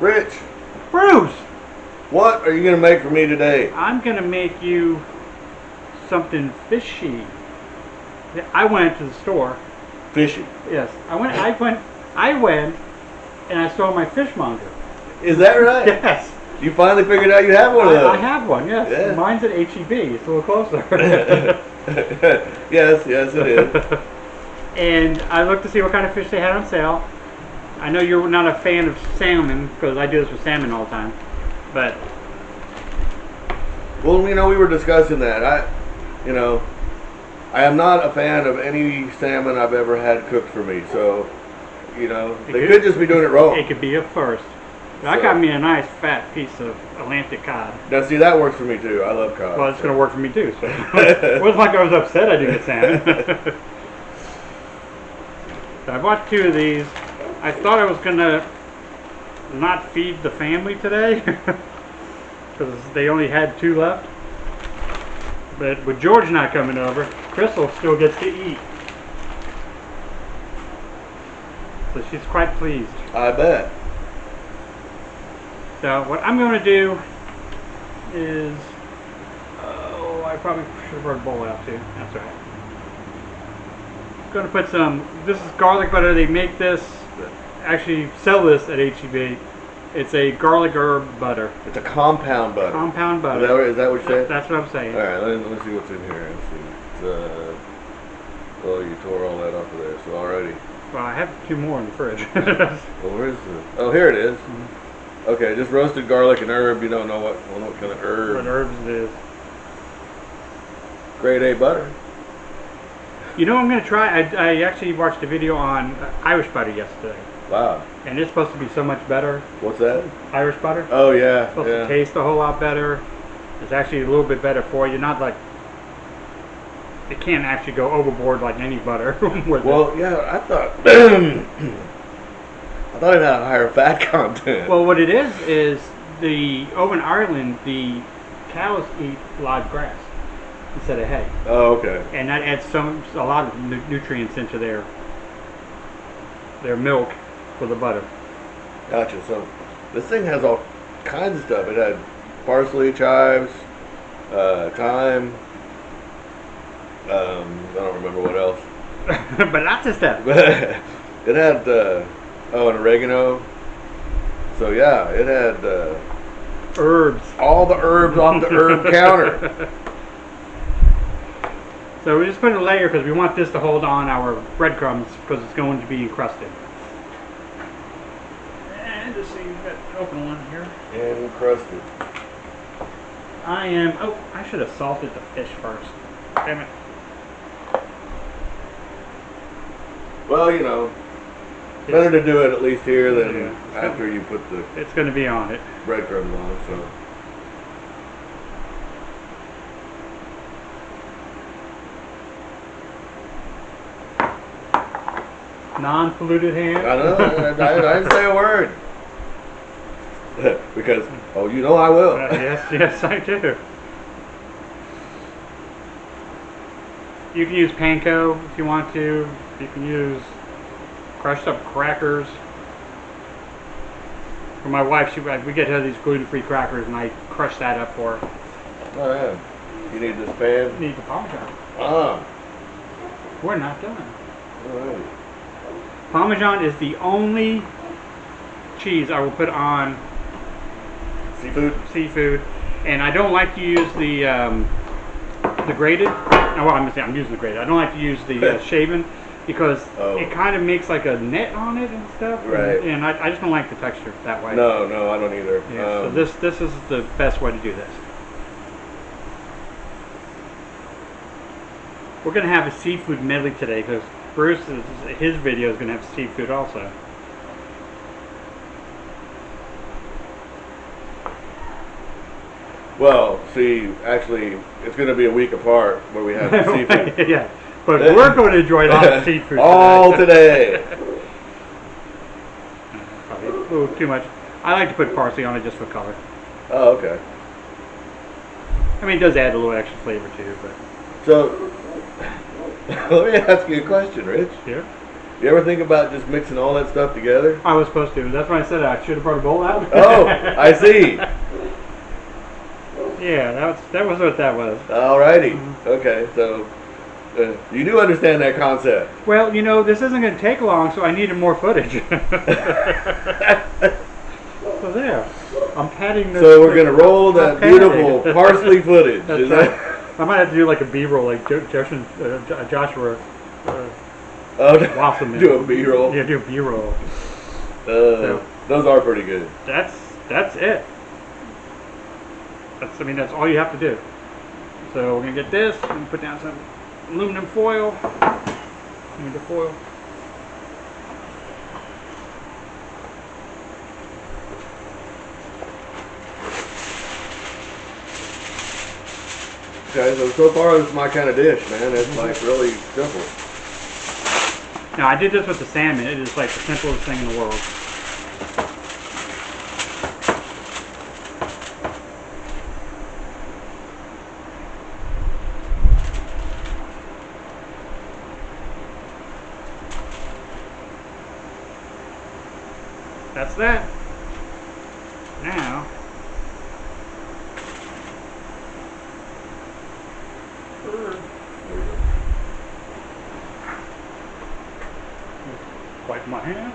Rich, Bruce, what are you gonna make for me today? I'm gonna make you something fishy. I went to the store. Fishy. Yes, I went, and I saw my fishmonger. Is that right? Yes. You finally figured out you have one of those. I have one. Yes. Yeah. Mine's at HEB. It's a little closer. Yes, it is. And I looked to see what kind of fish they had on sale. I know you're not a fan of salmon because I do this with salmon all the time, but Well, we were discussing that. I am not a fan of any salmon I've ever had cooked for me. So, they could just be doing it wrong. it could be a first. I got me a nice fat piece of Atlantic Cod. Now, see, that works for me too. I love cod. Well, it's going to work for me too. So it wasn't like I was upset I didn't get salmon. So I bought 2 of these. I thought I was going to not feed the family today because they only had 2 left. But with George not coming over, Crystal still gets to eat. So she's quite pleased. I bet. So what I'm going to do is, I probably should have brought a bowl out too. That's all right. I'm going to put some, this is garlic butter. They make this, actually sell this at HEB. It's a garlic herb butter. It's a compound butter. Compound butter. Is that what you said? That's what I'm saying. All right, let me see what's in here. Let's see. Oh, you tore all that off of there. So already. Well, I have 2 more in the fridge. Well, where's the? Oh, here it is. Mm-hmm. Okay, just roasted garlic and herb. You don't know what kind of herb. What herbs it is. Grade A butter. You know what I'm going to try? I actually watched a video on Irish butter yesterday. Wow. And it's supposed to be so much better. What's that? Irish butter. Oh yeah. It's supposed to taste a whole lot better. It's actually a little bit better for you. Not like it can't actually go overboard like any butter. With Well, it. yeah, I thought it had a higher fat content. Well, what it is over in Ireland the cows eat live grass instead of hay. Oh, okay. And that adds a lot of nutrients into their milk for the butter. Gotcha. So this thing has all kinds of stuff. It had parsley, chives, thyme. I don't remember what else. But lots of stuff. It had an oregano. So yeah, it had Herbs. all the herbs off the herb counter. So we just put a layer because we want this to hold on our breadcrumbs because it's going to be encrusted. And just see, you've got an open one here. Encrusted. I should have salted the fish first. Damn it. Well, better to do it at least here than after you put the It's going to be on it. breadcrumbs on it. So. Non-polluted hand. I know. I didn't say a word. Because, I will. Yes, I do. You can use panko if you want to. You can use crushed up crackers. For my wife, we get her these gluten-free crackers, and I crush that up for her. Oh, yeah. You need this pan? You need the Parmesan. Ah. We're not done. All right. Parmesan is the only cheese I will put on seafood, and I don't like to use the grated. No, well, I'm using the grated. I don't like to use the shaven because it kind of makes like a net on it and stuff. Right. And I just don't like the texture that way. No, I don't either. Yeah, so this is the best way to do this. We're going to have a seafood medley today because his video is going to have seafood also. Well, see, actually, it's going to be a week apart where we have the seafood. Yeah, but we're going to enjoy lots of seafood all today. Probably a little too much. I like to put parsley on it just for color. Oh, okay. I mean, it does add a little extra flavor too, but. So, let me ask you a question, Rich. Yeah. You ever think about just mixing all that stuff together? I was supposed to. That's why I said I should have brought a bowl out. Oh, I see. Yeah, that was what that was. Alrighty. Okay, so you do understand that concept. Well, this isn't going to take long, so I needed more footage. So there, I'm patting this. So we're going to roll that beautiful parsley footage. That's right. I might have to do like a B-roll, like Joshua Wasserman. Do a B-roll. Yeah, do a B-roll. Those are pretty good. That's it. That's all you have to do. So we're going to get this, and put down some aluminum foil. Need the foil. Okay, so far this is my kind of dish, man. It's like really simple. Now I did this with the salmon. It is like the simplest thing in the world. That's that. Now, wipe my hands.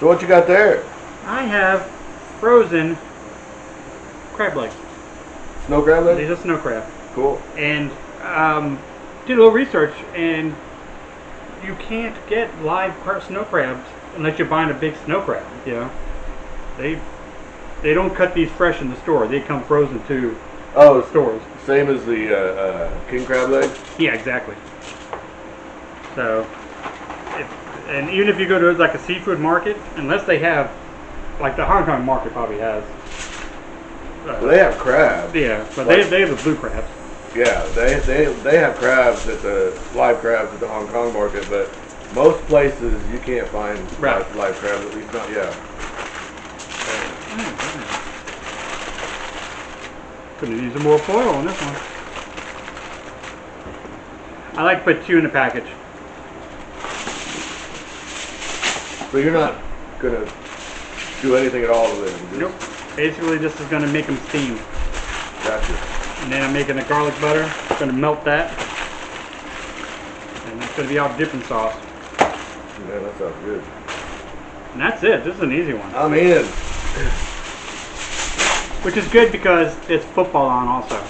So what you got there? I have frozen crab legs. Snow crab legs? These are snow crab. Cool. And did a little research, and you can't get live snow crabs unless you're buying a big snow crab. They don't cut these fresh in the store. They come frozen to stores. Same as the king crab legs? Yeah, exactly. So, and even if you go to like a seafood market, unless they have, like the Hong Kong market probably has. Well, they have crabs. Yeah, but they have the blue crabs. Yeah, they have crabs live crabs at the Hong Kong market, but most places you can't find live crabs, at least not yet. Could have used some more foil on this one. I like to put 2 in the package. So you're not gonna do anything at all with it? Nope. Basically, this is gonna make them steam. Gotcha. And then I'm making the garlic butter. Gonna melt that, and that's gonna be our dipping sauce. Man, that sounds good. And that's it. This is an easy one. I'm in. Which is good because it's football on also.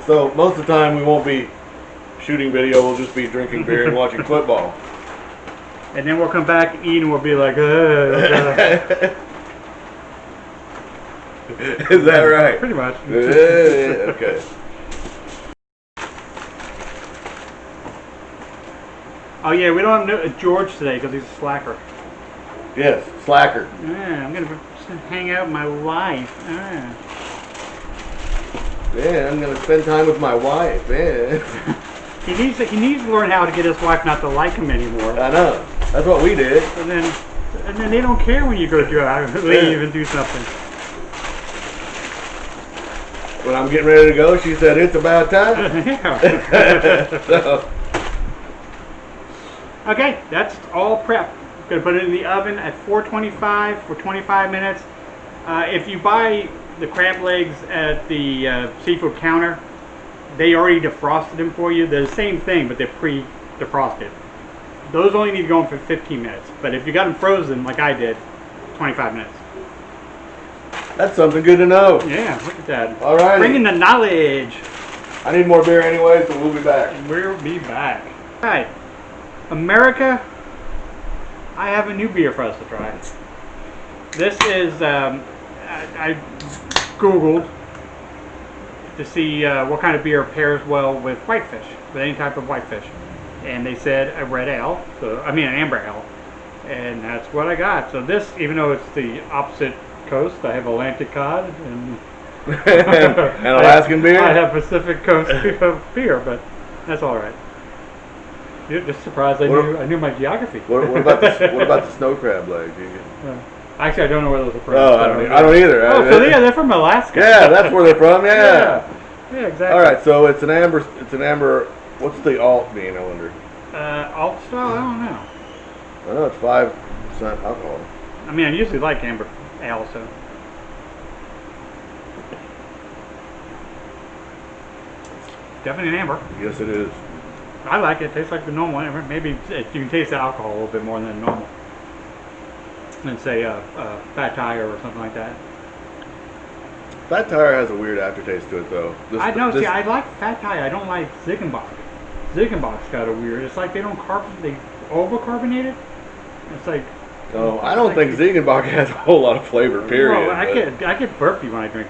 So most of the time we won't be shooting video. We'll just be drinking beer and watching football. And then we'll come back and eat, and we'll be like, Is that right? Pretty much. Okay. Oh yeah, we don't have George today because he's a slacker. Yes, slacker. Yeah, I'm gonna hang out with my wife. Man, I'm gonna spend time with my wife, man. He needs to learn how to get his wife not to like him anymore. I know. That's what we did. And then they don't care when you go leave and do something. When I'm getting ready to go, she said, "It's about time." So. Okay, that's all prep. Gonna put it in the oven at 425 for 25 minutes. If you buy the crab legs at the seafood counter, they already defrosted them for you. They're the same thing, but they're pre-defrosted. Those only need to go in for 15 minutes. But if you got them frozen, like I did, 25 minutes. That's something good to know. Yeah, look at that. All right. Bringing the knowledge. I need more beer anyway, so we'll be back. We'll be back. All right. America, I have a new beer for us to try. This is, I Googled to see what kind of beer pairs well with whitefish, with any type of whitefish. And they said a red ale, an amber ale. And that's what I got. So this, even though it's the opposite coast, I have Atlantic Cod and and Alaskan beer? I have Pacific Coast beer, but that's all right. You're just surprised I knew my geography. What about the snow crab legs? Actually, I don't know where those are from. Oh, I don't either. Oh, so yeah, they're from Alaska. Yeah, that's where they're from. Yeah. Yeah, exactly. All right, so it's an amber. It's an amber. What's the alt mean? I wonder. Alt style? I don't know. I know it's 5% alcohol. I mean, I usually like amber ale, so. Definitely an amber. Yes, it is. I like it. It tastes like the normal amber. Maybe you can taste the alcohol a little bit more than normal. Than say Fat Tire or something like that. Fat Tire has a weird aftertaste to it, though. I know. See, I like Fat Tire. I don't like Ziegenbock. Ziegenbock's got a weird. It's like they don't they over-carbonate it. It's like. No, I don't think Ziegenbock has a whole lot of flavor. Period. Well, I get burpy when I drink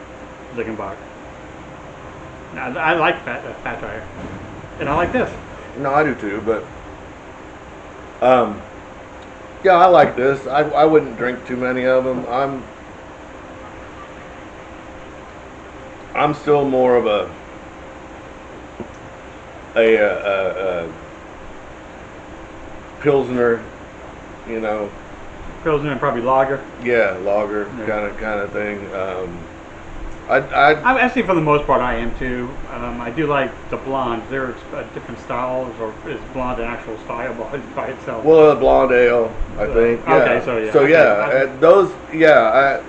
Ziegenbock. I like Fat Tire, and I like this. No, I do too, but yeah, I like this. I wouldn't drink too many of them. I'm still more of a Pilsner, you know. Pilsner and probably lager. Yeah, lager kind of thing. I actually, for the most part, I am too. I do like the blondes. They're different styles, or is blonde an actual style by itself? Well, a blonde ale, I think. Yeah. Okay, so yeah. So yeah, those. Yeah,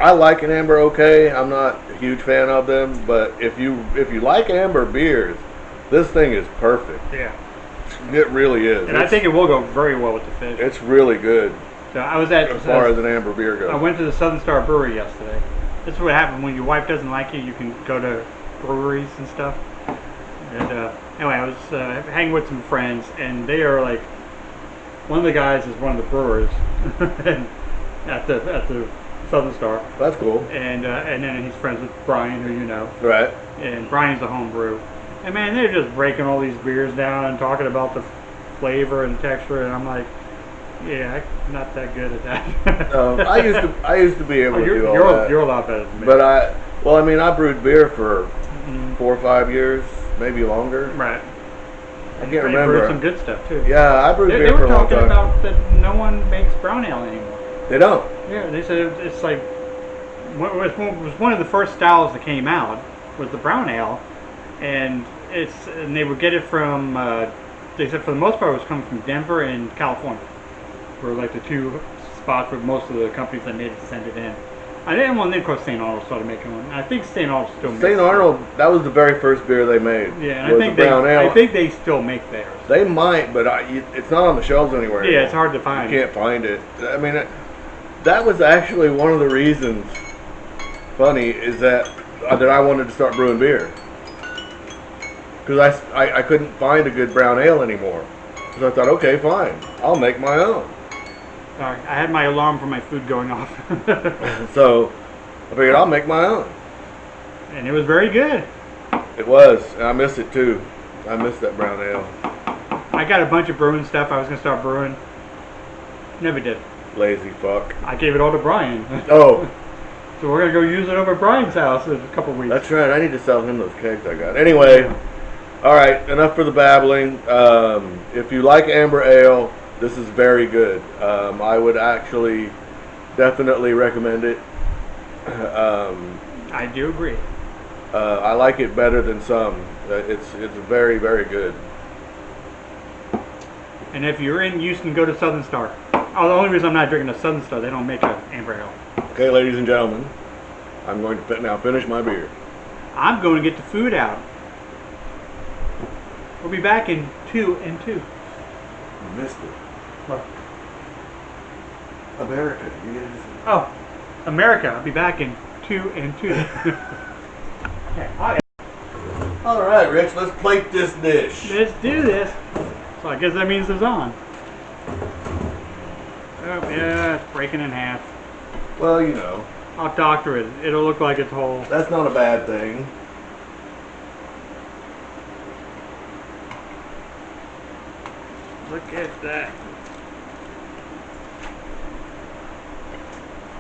I like an amber. Okay, I'm not a huge fan of them, but if you like amber beers, this thing is perfect. Yeah. It really is. And I think it will go very well with the fish. It's really good. So I was at as far as an amber beer goes. I went to the Southern Star Brewery yesterday. This is what happens when your wife doesn't like you. You can go to breweries and stuff. And anyway, I was hanging with some friends, and they are like, one of the guys is one of the brewers at the Southern Star. That's cool. And then he's friends with Brian, who you know. Right. And Brian's the home brew. And man, they're just breaking all these beers down and talking about the flavor and texture, and I'm like, yeah, I'm not that good at that. I used to be able to do all that. You're a lot better than me. But I brewed beer for 4 or 5 years, maybe longer. Right. I can't remember. Brewed some good stuff too. Yeah, I brewed beer for a long time. They were talking about that no one makes brown ale anymore. They don't. Yeah, they said it's like it was one of the first styles that came out was the brown ale, and they would get it from. They said for the most part it was coming from Denver and California. Were like the two spots where most of the companies that made it send it in. I didn't want to, of course, St. Arnold started making one. I think St. Arnold still makes St. Arnold, that was the very first beer they made. Yeah, and I think they still make theirs. They might, but it's not on the shelves anywhere. Yeah, it's hard to find. You can't find it. I mean, that was actually one of the reasons. Funny is that I wanted to start brewing beer because I couldn't find a good brown ale anymore. So I thought, okay, fine, I'll make my own. Sorry, I had my alarm for my food going off. So I figured I'll make my own. And it was very good. It was. And I miss it too. I miss that brown ale. I got a bunch of brewing stuff I was going to start brewing. Never did. Lazy fuck. I gave it all to Brian. Oh. So we're going to go use it over at Brian's house in a couple weeks. That's right. I need to sell him those kegs I got. Anyway, all right. Enough for the babbling. If you like amber ale, this is very good. I would actually definitely recommend it. I do agree. I like it better than some. It's very, very good. And if you're in Houston, go to Southern Star. Oh, the only reason I'm not drinking a Southern Star, they don't make an amber ale. Okay, ladies and gentlemen, I'm going to now finish my beer. I'm going to get the food out. We'll be back in 2 and 2. You missed it. What? America. Oh, America. I'll be back in 2 and 2. Okay. All right, Rich. Let's plate this dish. Let's do this. So I guess that means it's on. Oh yeah, it's breaking in half. Well, you know. I'll doctor it. It'll look like it's whole. That's not a bad thing. Look at that.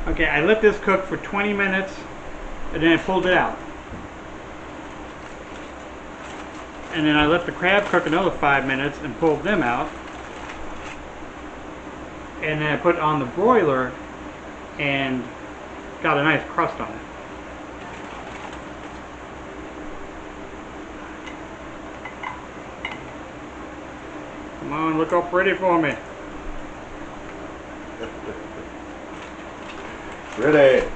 Okay, I let this cook for 20 minutes and then I pulled it out. And then I let the crab cook another 5 minutes and pulled them out. and then I put it on the broiler and got a nice crust on it. Come on, look all pretty for me. Pretty.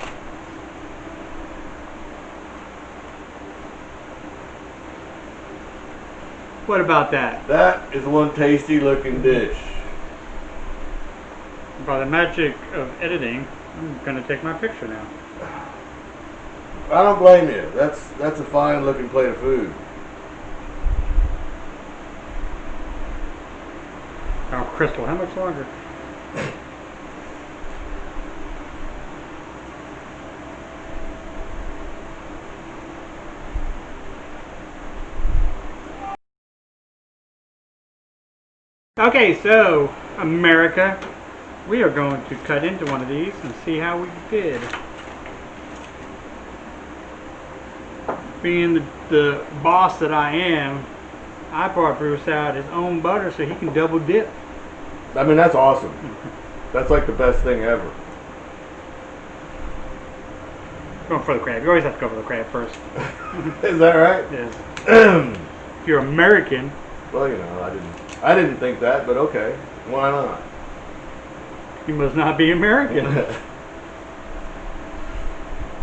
What about that? That is one tasty looking dish. By the magic of editing, I'm gonna take my picture now. I don't blame you. That's a fine looking plate of food. Oh, Crystal, how much longer? Okay, so America, we are going to cut into one of these and see how we did. Being the boss that I am, I brought Bruce out his own butter so he can double dip. I mean, that's awesome. That's like the best thing ever. Going for the crab. You always have to go for the crab first. Is that right? Yes. If you're American. Well, you know, I didn't think that, but okay. Why not? You must not be American.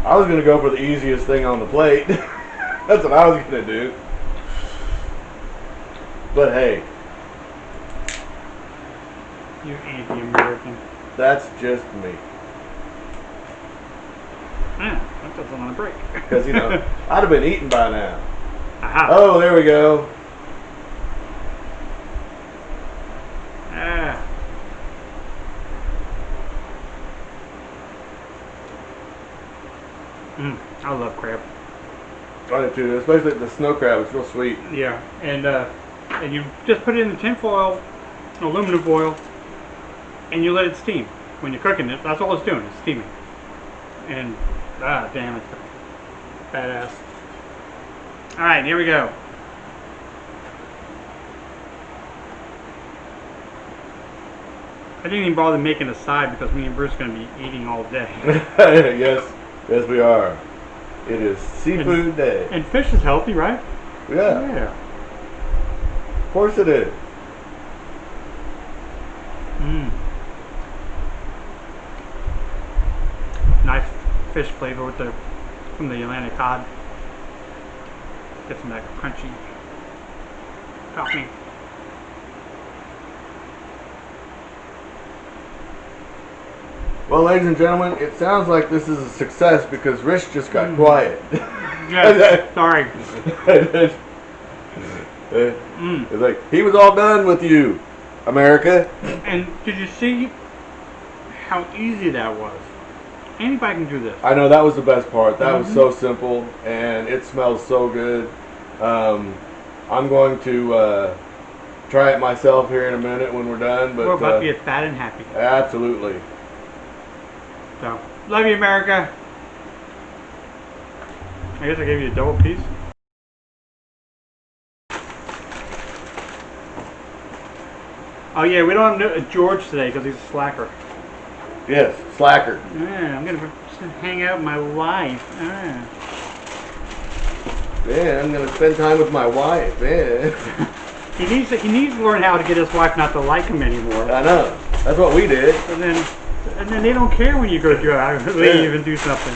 I was going to go for the easiest thing on the plate. That's what I was going to do. But hey. You anti-American. That's just me. Yeah, that doesn't want to break. Because, you know, I'd have been eaten by now. Aha. Oh, there we go. Ah. I love crab. I do too, especially the snow crab. It's real sweet. Yeah, and you just put it in the tin foil, aluminum foil, and you let it steam. When you're cooking it, that's all it's doing, it's steaming. And, damn it. Badass. Alright, here we go. I didn't even bother making a side because me and Bruce are going to be eating all day. Yes, we are. It is seafood day. And fish is healthy, right? Yeah. Yeah. Of course it is. Nice fish flavor with from the Atlantic Cod. Get some of that crunchy topping. Well, ladies and gentlemen, it sounds like this is a success because Rich just got quiet. Yeah, sorry. It's like, he was all done with you, America. And did you see how easy that was? Anybody can do this. I know, that was the best part. That was so simple, and it smells so good. I'm going to try it myself here in a minute when we're done. But we're about to get fat and happy. Absolutely. So, love you, America. I guess I gave you a double piece. Oh yeah, we don't have George today because he's a slacker. Yes, slacker. Yeah, I'm gonna hang out with my wife. Yeah, I'm gonna spend time with my wife. Yeah. He needs to learn how to get his wife not to like him anymore. I know. That's what we did. And then they don't care when you go through leave and do something.